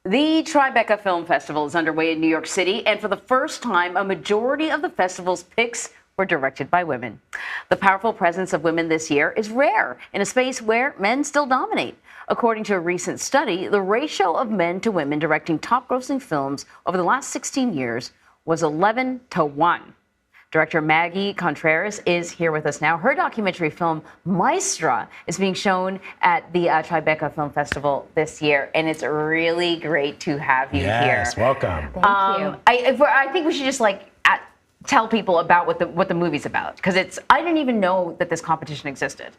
The Tribeca Film Festival is underway in New York City, and for the first time, a majority of the festival's picks were directed by women. The powerful presence of women this year is rare in a space where men still dominate. According to a recent study, the ratio of men to women directing top-grossing films over the last 16 years was 11-1. Director Maggie Contreras is here with us now. Her documentary film, Maestra, is being shown at the Tribeca Film Festival this year, and it's really great to have you here. Yes, welcome. Thank you. I think we should just tell people about what the movie's about, because I didn't even know that this competition existed.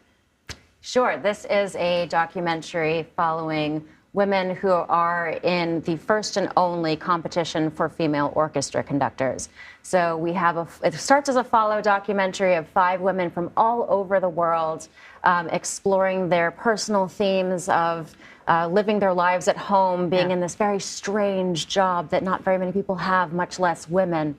Sure. This is a documentary following women who are in the first and only competition for female orchestra conductors. So we have it starts as a follow documentary of 5 women from all over the world exploring their personal themes of living their lives at home, being in this very strange job that not very many people have, much less women.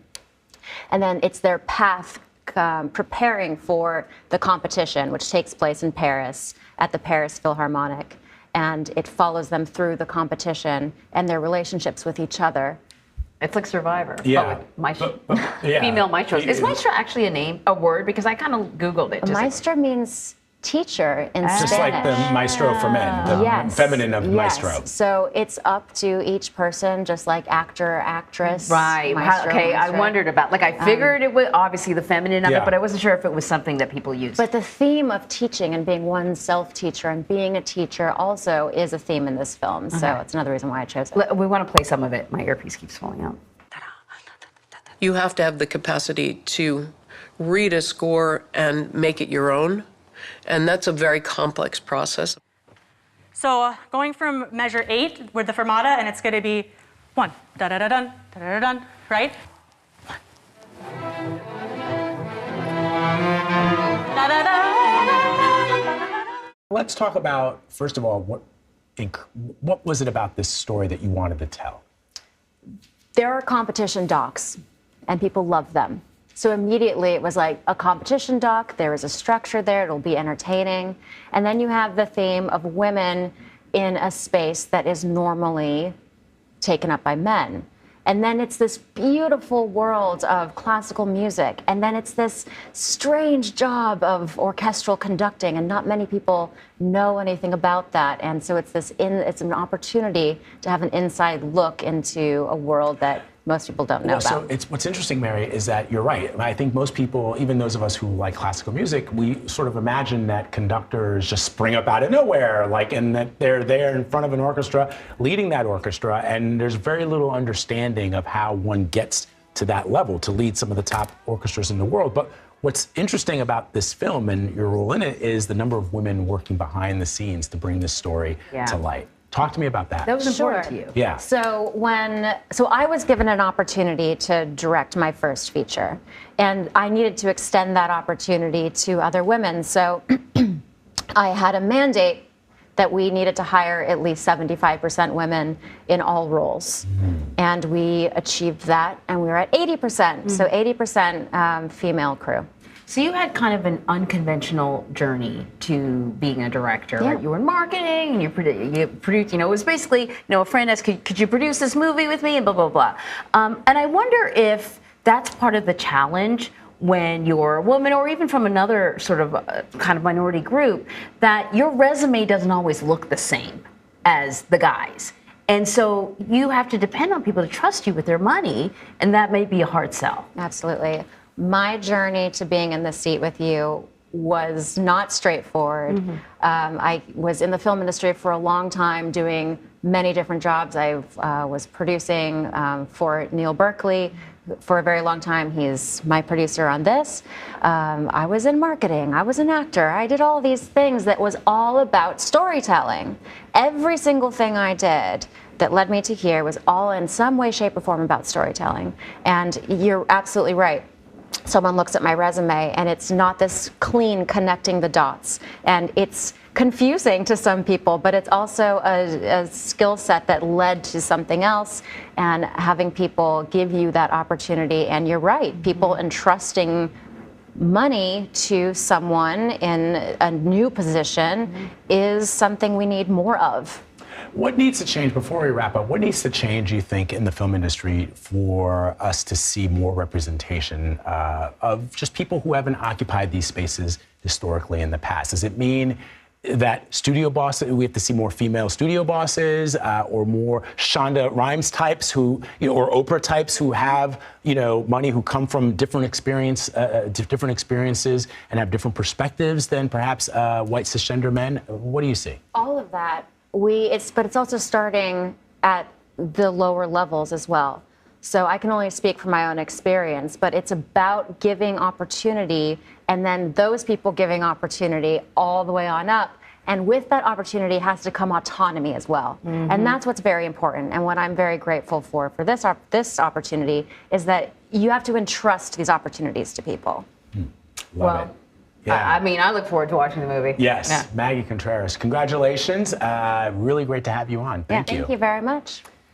And then it's their path preparing for the competition, which takes place in Paris at the Paris Philharmonic. And it follows them through the competition and their relationships with each other. It's like Survivor, yeah, but with female maestros. Is maestra actually a word? Because I kind of Googled it. Maestra means teacher in Spanish. Just like the maestro for men, the feminine of maestro. So it's up to each person, just like actor, actress. Right. Maestro, okay, maestra. I wondered about, I figured it was obviously the feminine of it, but I wasn't sure if it was something that people used. But the theme of teaching and being one's self-teacher and being a teacher also is a theme in this film. So it's another reason why I chose it. We want to play some of it. My earpiece keeps falling out. You have to have the capacity to read a score and make it your own. And that's a very complex process. So going from measure 8 with the fermata, and it's going to be 1, da-da-da-dun, da-da-da-dun, right? Let's talk about, first of all, what was it about this story that you wanted to tell? There are competition docs, and people love them. So immediately it was like a competition doc, there is a structure there, it'll be entertaining. And then you have the theme of women in a space that is normally taken up by men. And then it's this beautiful world of classical music. And then it's this strange job of orchestral conducting, and not many people know anything about that. And so it's an opportunity to have an inside look into a world that most people don't know about. So what's interesting, Mary, is that you're right. I think most people, even those of us who like classical music, we sort of imagine that conductors just spring up out of nowhere, and that they're there in front of an orchestra, leading that orchestra, and there's very little understanding of how one gets to that level to lead some of the top orchestras in the world. But what's interesting about this film and your role in it is the number of women working behind the scenes to bring this story to light. Talk to me about that. That was important to you. Yeah. So I was given an opportunity to direct my first feature, and I needed to extend that opportunity to other women. So I had a mandate that we needed to hire at least 75% women in all roles. And we achieved that, and we were at 80%. So 80% female crew. So you had kind of an unconventional journey to being a director. Yeah. Right? You were in marketing, and you produced, it was basically, a friend asked, could you produce this movie with me, and blah, blah, blah. And I wonder if that's part of the challenge when you're a woman, or even from another sort of kind of minority group, that your resume doesn't always look the same as the guys. And so you have to depend on people to trust you with their money, and that may be a hard sell. Absolutely. My journey to being in the seat with you was not straightforward. I was in the film industry for a long time, doing many different jobs. I was producing for Neil Berkeley for a very long time. He's my producer on this. I was in marketing. I was an actor. I did all these things that was all about storytelling. Every single thing I did that led me to here was all in some way, shape, or form about storytelling. And you're absolutely right. Someone looks at my resume and it's not this clean connecting the dots, and it's confusing to some people, but it's also a skill set that led to something else, and having people give you that opportunity. And you're right, people entrusting money to someone in a new position is something we need more of. What needs to change, before we wrap up, what needs to change, you think, in the film industry for us to see more representation of just people who haven't occupied these spaces historically in the past? Does it mean that studio bosses, we have to see more female studio bosses, or more Shonda Rhimes types who, or Oprah types who have, money, who come from different experiences and have different perspectives than perhaps white cisgender men? What do you see? All of that. But it's also starting at the lower levels as well. So I can only speak from my own experience, but it's about giving opportunity and then those people giving opportunity all the way on up. And with that opportunity has to come autonomy as well. Mm-hmm. And that's what's very important. And what I'm very grateful for this opportunity is that you have to entrust these opportunities to people. Love it. Yeah. I mean, I look forward to watching the movie. Yes, Yeah. Maggie Contreras, congratulations. Really great to have you on. Thank you. Thank you very much.